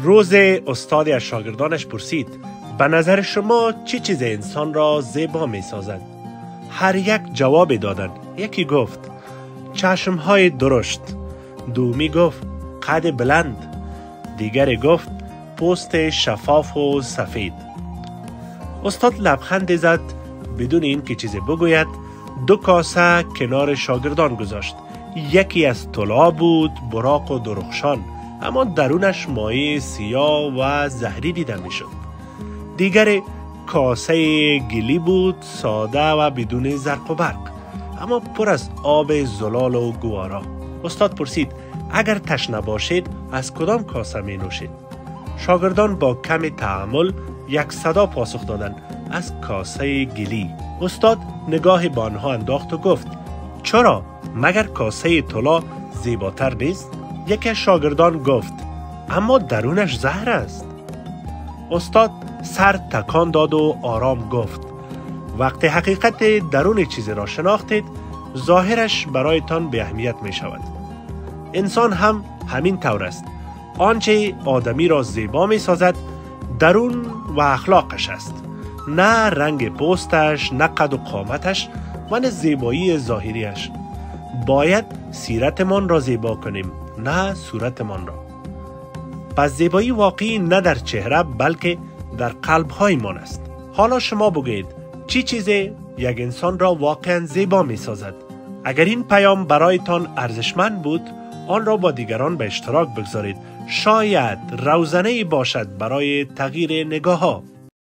روز استادی از شاگردانش پرسید به نظر شما چه چیز انسان را زیبا می سازد؟ هر یک جواب دادند. یکی گفت چشمهای درشت، دومی گفت قد بلند، دیگری گفت پوست شفاف و سفید. استاد لبخند زد. بدون این که چیزی بگوید 2 کاسه کنار شاگردان گذاشت. یکی از طلا بود، براق و درخشان، اما درونش مایع سیاه و زهری دیده می شد. دیگر کاسه گلی بود، ساده و بدون زرق و برق، اما پر از آب زلال و گوارا. استاد پرسید اگر تشنه باشید از کدام کاسه می نوشید؟ شاگردان با کمی تأمل یک صدا پاسخ دادند از کاسه گلی. استاد نگاه به آنها انداخت و گفت چرا؟ مگر کاسه طلا زیباتر نیست؟ یکی از شاگردان گفت اما درونش زهر است. استاد سر تکان داد و آرام گفت وقتی حقیقت درون چیزی را شناختید ظاهرش برایتان به اهمیت می شود. انسان هم همین طور است. آنچه آدمی را زیبا می سازد درون و اخلاقش است، نه رنگ پوستش، نه قد و قامتش و نه زیبایی ظاهریش. باید سیرتمان را زیبا کنیم، نه صورتمان را. پس زیبایی واقعی نه در چهره بلکه در قلب‌هایمان است. حالا شما بگویید چی چیزی یک انسان را واقعا زیبا می سازد؟ اگر این پیام برایتان ارزشمند بود آن را با دیگران به اشتراک بگذارید. شاید روزنه‌ای باشد برای تغییر نگاه‌ها.